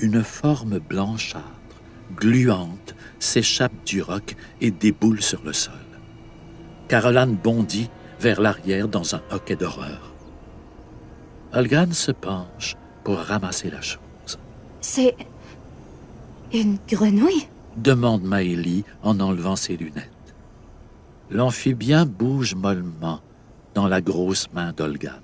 Une forme blanchâtre, gluante, s'échappe du roc et déboule sur le sol. Caroline bondit vers l'arrière dans un hoquet d'horreur. Olgan se penche pour ramasser la chose. C'est... une grenouille? Demande Maëlie en enlevant ses lunettes. L'amphibien bouge mollement dans la grosse main d'Olgan.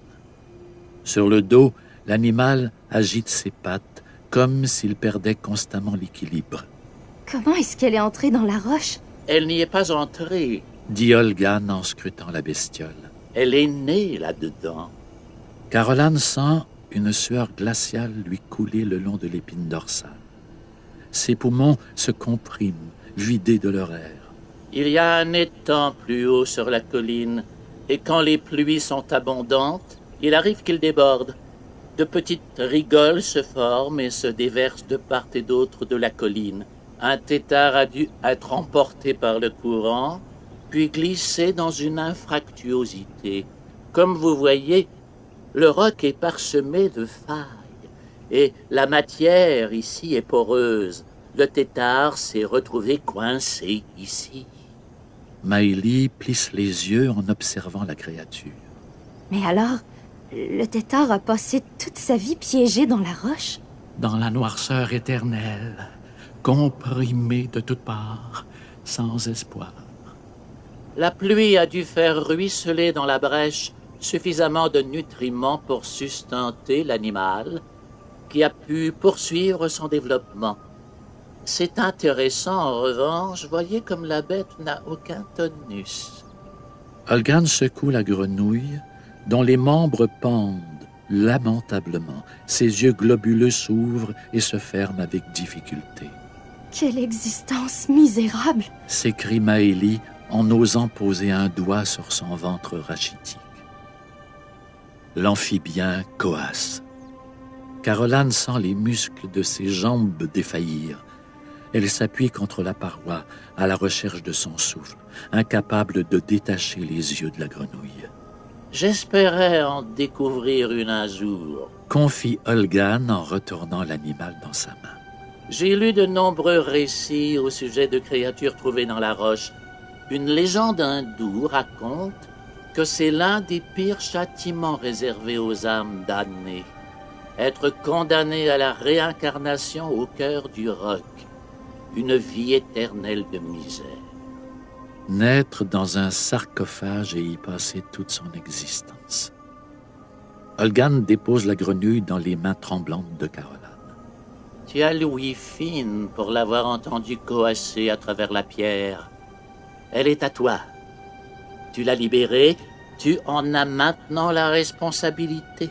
Sur le dos, l'animal agite ses pattes comme s'il perdait constamment l'équilibre. Comment est-ce qu'elle est entrée dans la roche? Elle n'y est pas entrée, dit Olgan en scrutant la bestiole. elle est née là-dedans. Caroline sent une sueur glaciale lui couler le long de l'épine dorsale. Ses poumons se compriment, vidés de leur air. Il y a un étang plus haut sur la colline, et quand les pluies sont abondantes, il arrive qu'il déborde. De petites rigoles se forment et se déversent de part et d'autre de la colline. Un tétard a dû être emporté par le courant, puis glissé dans une infractuosité. Comme vous voyez, le roc est parsemé de failles, et la matière ici est poreuse. Le tétard s'est retrouvé coincé ici. Maëlie plisse les yeux en observant la créature. Mais alors, le tétard a passé toute sa vie piégé dans la roche? Dans la noirceur éternelle, comprimé de toutes parts, sans espoir. La pluie a dû faire ruisseler dans la brèche suffisamment de nutriments pour sustenter l'animal, qui a pu poursuivre son développement. C'est intéressant, en revanche, voyez comme la bête n'a aucun tonus. Olgan secoue la grenouille, dont les membres pendent lamentablement. Ses yeux globuleux s'ouvrent et se ferment avec difficulté. Quelle existence misérable! S'écrie Maëlie en osant poser un doigt sur son ventre rachitique. L'amphibien coasse. Caroline sent les muscles de ses jambes défaillir. Elle s'appuie contre la paroi à la recherche de son souffle, incapable de détacher les yeux de la grenouille. J'espérais en découvrir une un jour. Confie Olgan en retournant l'animal dans sa main. J'ai lu de nombreux récits au sujet de créatures trouvées dans la roche. Une légende hindoue raconte que c'est l'un des pires châtiments réservés aux âmes damnées. Être condamné à la réincarnation au cœur du roc. Une vie éternelle de misère. Naître dans un sarcophage et y passer toute son existence. Olgan dépose la grenouille dans les mains tremblantes de Caroline. Tu as l'ouïe fine pour l'avoir entendu coasser à travers la pierre. Elle est à toi. Tu l'as libérée, tu en as maintenant la responsabilité.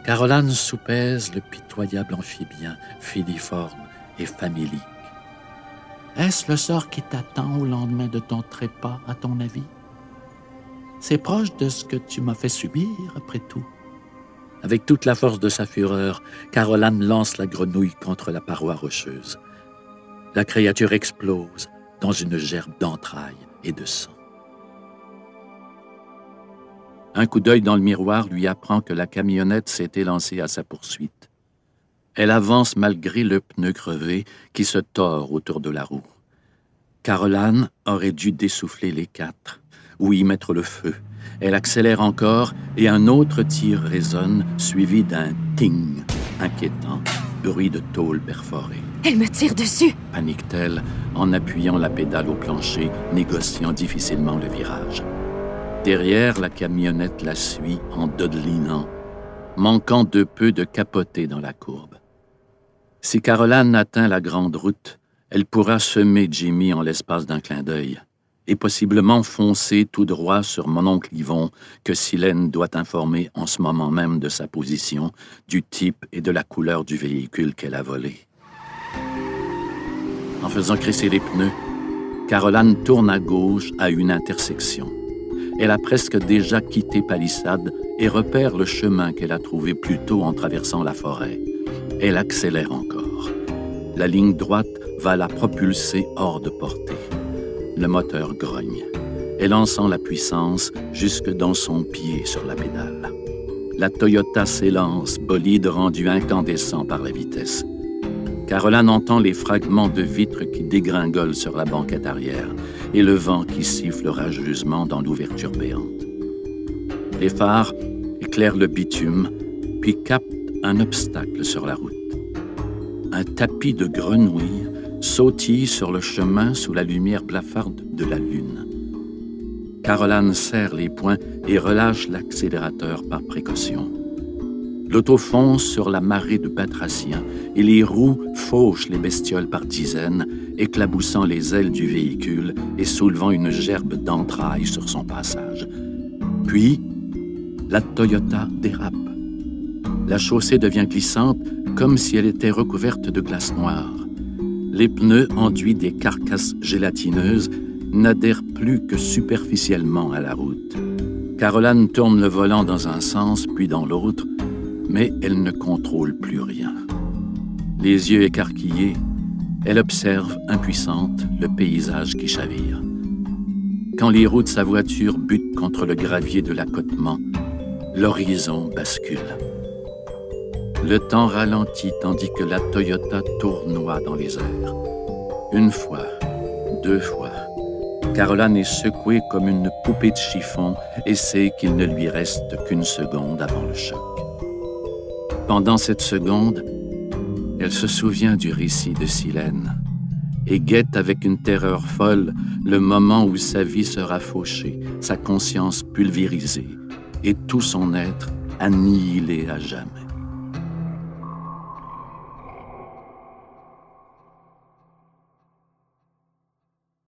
Caroline soupèse le pitoyable amphibien, filiforme et familier. Est-ce le sort qui t'attend au lendemain de ton trépas, à ton avis? C'est proche de ce que tu m'as fait subir, après tout. Avec toute la force de sa fureur, Caroline lance la grenouille contre la paroi rocheuse. La créature explose dans une gerbe d'entrailles et de sang. Un coup d'œil dans le miroir lui apprend que la camionnette s'est élancée à sa poursuite. Elle avance malgré le pneu crevé qui se tord autour de la roue. Caroline aurait dû dessouffler les quatre ou y mettre le feu. Elle accélère encore et un autre tir résonne, suivi d'un ting inquiétant, bruit de tôle perforée. Elle me tire dessus! Panique-t-elle en appuyant la pédale au plancher, négociant difficilement le virage. Derrière, la camionnette la suit en dodelinant, manquant de peu de capoter dans la courbe. Si Caroline atteint la grande route, elle pourra semer Jimmy en l'espace d'un clin d'œil et possiblement foncer tout droit sur mon oncle Yvon que Silène doit informer en ce moment même de sa position, du type et de la couleur du véhicule qu'elle a volé. En faisant crisser les pneus, Caroline tourne à gauche à une intersection. Elle a presque déjà quitté Palissade et repère le chemin qu'elle a trouvé plus tôt en traversant la forêt. Elle accélère encore. La ligne droite va la propulser hors de portée. Le moteur grogne. Elle en sent la puissance jusque dans son pied sur la pédale. La Toyota s'élance, bolide rendu incandescent par la vitesse. Caroline entend les fragments de vitres qui dégringolent sur la banquette arrière et le vent qui siffle rageusement dans l'ouverture béante. Les phares éclairent le bitume, puis captent un obstacle sur la route. Un tapis de grenouilles sautille sur le chemin sous la lumière blafarde de la lune. Caroline serre les poings et relâche l'accélérateur par précaution. L'auto fonce sur la marée de batraciens et les roues fauchent les bestioles par dizaines, éclaboussant les ailes du véhicule et soulevant une gerbe d'entrailles sur son passage. Puis, la Toyota dérape. La chaussée devient glissante comme si elle était recouverte de glace noire. Les pneus, enduits des carcasses gélatineuses, n'adhèrent plus que superficiellement à la route. Caroline tourne le volant dans un sens puis dans l'autre, mais elle ne contrôle plus rien. Les yeux écarquillés, elle observe, impuissante, le paysage qui chavire. Quand les roues de sa voiture butent contre le gravier de l'accotement, l'horizon bascule. Le temps ralentit tandis que la Toyota tournoie dans les airs. Une fois, deux fois, Caroline est secouée comme une poupée de chiffon et sait qu'il ne lui reste qu'une seconde avant le choc. Pendant cette seconde, elle se souvient du récit de Silène et guette avec une terreur folle le moment où sa vie sera fauchée, sa conscience pulvérisée et tout son être annihilé à jamais.